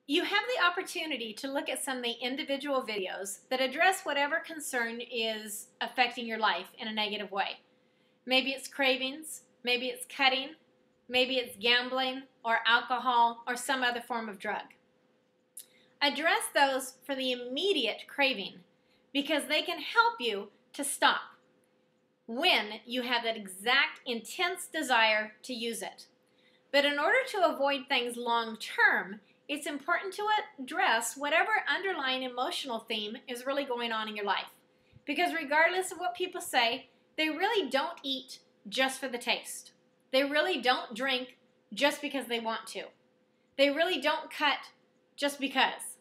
You have the opportunity to look at some of the individual videos that address whatever concern is affecting your life in a negative way. Maybe it's cravings, maybe it's cutting, maybe it's gambling or alcohol or some other form of drug. Address those for the immediate craving because they can help you to stop when you have that exact intense desire to use it. But in order to avoid things long term, it's important to address whatever underlying emotional theme is really going on in your life. Because regardless of what people say, they really don't eat just for the taste. They really don't drink just because they want to. They really don't cut just because.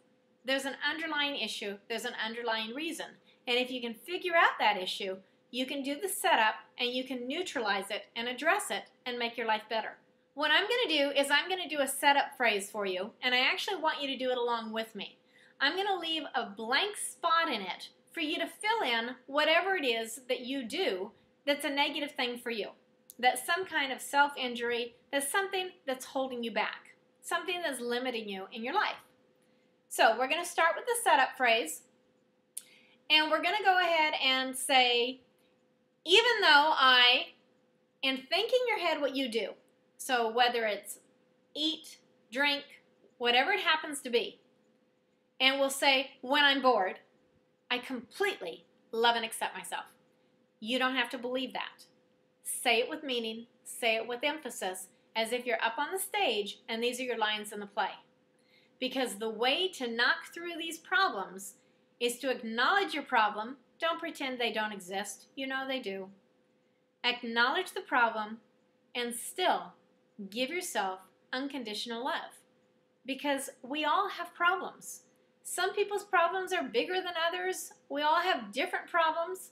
There's an underlying issue, there's an underlying reason. And if you can figure out that issue, you can do the setup and you can neutralize it and address it and make your life better. What I'm going to do is I'm going to do a setup phrase for you, and I actually want you to do it along with me. I'm going to leave a blank spot in it for you to fill in whatever it is that you do that's a negative thing for you. That's some kind of self-injury, that's something that's holding you back, something that's limiting you in your life. So we're going to start with the setup phrase, and we're going to go ahead and say, even though I, and think in your head what you do. So whether it's eat, drink, whatever it happens to be. And we'll say, when I'm bored, I completely love and accept myself. You don't have to believe that. Say it with meaning, say it with emphasis, as if you're up on the stage and these are your lines in the play. Because the way to knock through these problems is to acknowledge your problem. Don't pretend they don't exist. You know they do. Acknowledge the problem and still give yourself unconditional love. Because we all have problems. Some people's problems are bigger than others. We all have different problems.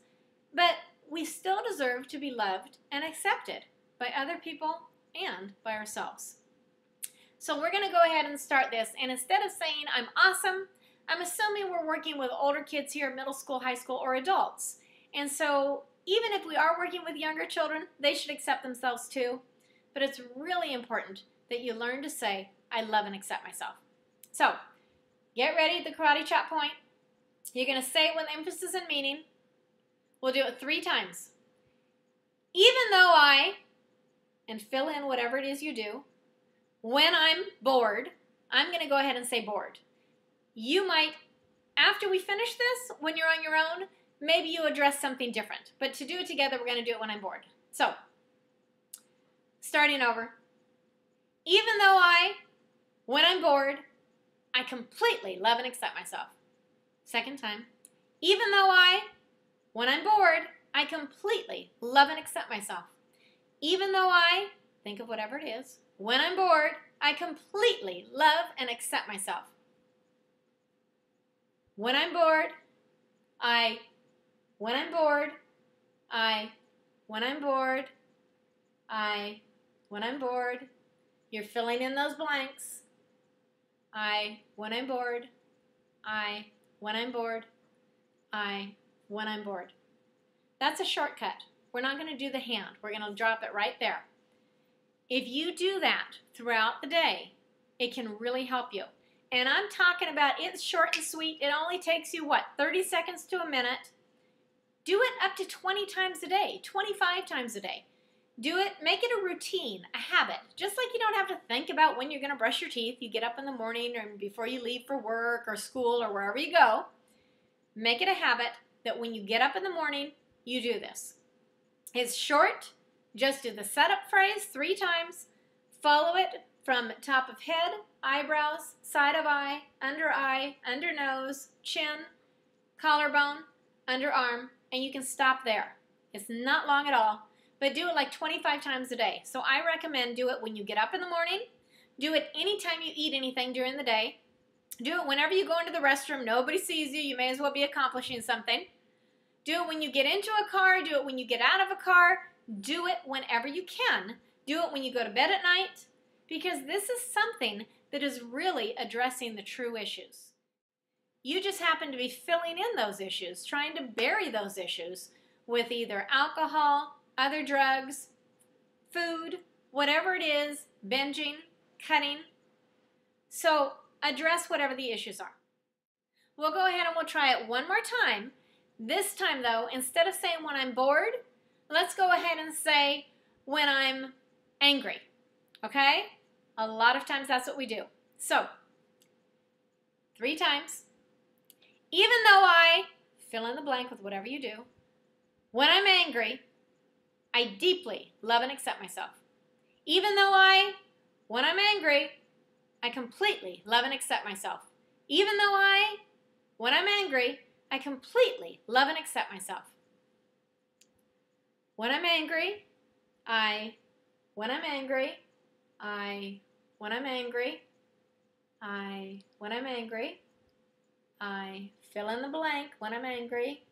But we still deserve to be loved and accepted by other people and by ourselves. So we're going to go ahead and start this. And instead of saying, I'm awesome, I'm assuming we're working with older kids here, middle school, high school, or adults. And so even if we are working with younger children, they should accept themselves too. But it's really important that you learn to say, I love and accept myself. So, get ready at the karate chop point. You're going to say it with emphasis and meaning. We'll do it 3 times. Even though I, and fill in whatever it is you do, when I'm bored, I'm going to go ahead and say bored. You might, after we finish this, when you're on your own, maybe you address something different. But to do it together, we're going to do it when I'm bored. So, starting over. Even though when I'm bored, I completely love and accept myself. Second time. Even though when I'm bored, I completely love and accept myself. Even though think of whatever it is, when I'm bored, I completely love and accept myself. When I'm bored, when I'm bored, when I'm bored, when I'm bored, you're filling in those blanks. When I'm bored, when I'm bored, when I'm bored. That's a shortcut. We're not going to do the hand. We're going to drop it right there. If you do that throughout the day, it can really help you. And I'm talking about it's short and sweet. It only takes you, 30 seconds to a minute. Do it up to 20 times a day, 25 times a day. Do it, make it a routine, a habit. Just like you don't have to think about when you're going to brush your teeth. You get up in the morning or before you leave for work or school or wherever you go. Make it a habit that when you get up in the morning, you do this. It's short. Just do the setup phrase 3 times. Follow it from top of head, eyebrows, side of eye, under nose, chin, collarbone, underarm, and you can stop there. It's not long at all. But do it like 25 times a day. So I recommend do it when you get up in the morning. Do it anytime you eat anything during the day. Do it whenever you go into the restroom. Nobody sees you. You may as well be accomplishing something. Do it when you get into a car. Do it when you get out of a car. Do it whenever you can. Do it when you go to bed at night. Because this is something that is really addressing the true issues. You just happen to be filling in those issues, trying to bury those issues with either alcohol, other drugs, food, whatever it is, binging, cutting. So Address whatever the issues are. We'll go ahead and we'll try it one more time. This time, though, instead of saying when I'm bored, let's go ahead and say when I'm angry. Okay? A lot of times that's what we do. So, 3 times. Even though I fill in the blank with whatever you do, when I'm angry, I deeply love and accept myself. Even though when I'm angry, I completely love and accept myself. Even though when I'm angry, I completely love and accept myself. When I'm angry, when I'm angry, when I'm angry, when I'm angry, I fill in the blank. When I'm angry,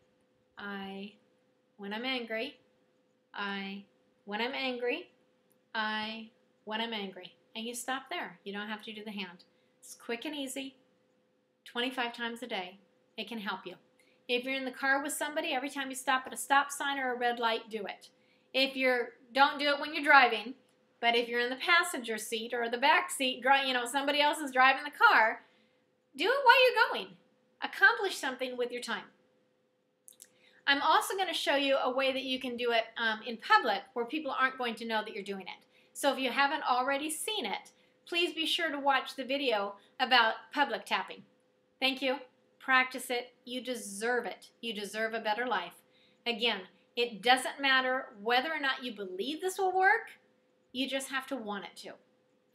when I'm angry, when I'm angry, when I'm angry. And you stop there. You don't have to do the hand. It's quick and easy. 25 times a day. It can help you. If you're in the car with somebody, every time you stop at a stop sign or a red light, do it. Don't do it when you're driving, but if you're in the passenger seat or the back seat, somebody else is driving the car, do it while you're going. Accomplish something with your time. I'm also going to show you a way that you can do it in public where people aren't going to know that you're doing it. So if you haven't already seen it, please be sure to watch the video about public tapping. Thank you. Practice it. You deserve it. You deserve a better life. Again, it doesn't matter whether or not you believe this will work. You just have to want it to.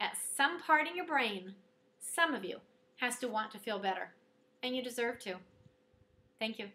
At some part in your brain, some of you has to want to feel better. And you deserve to. Thank you.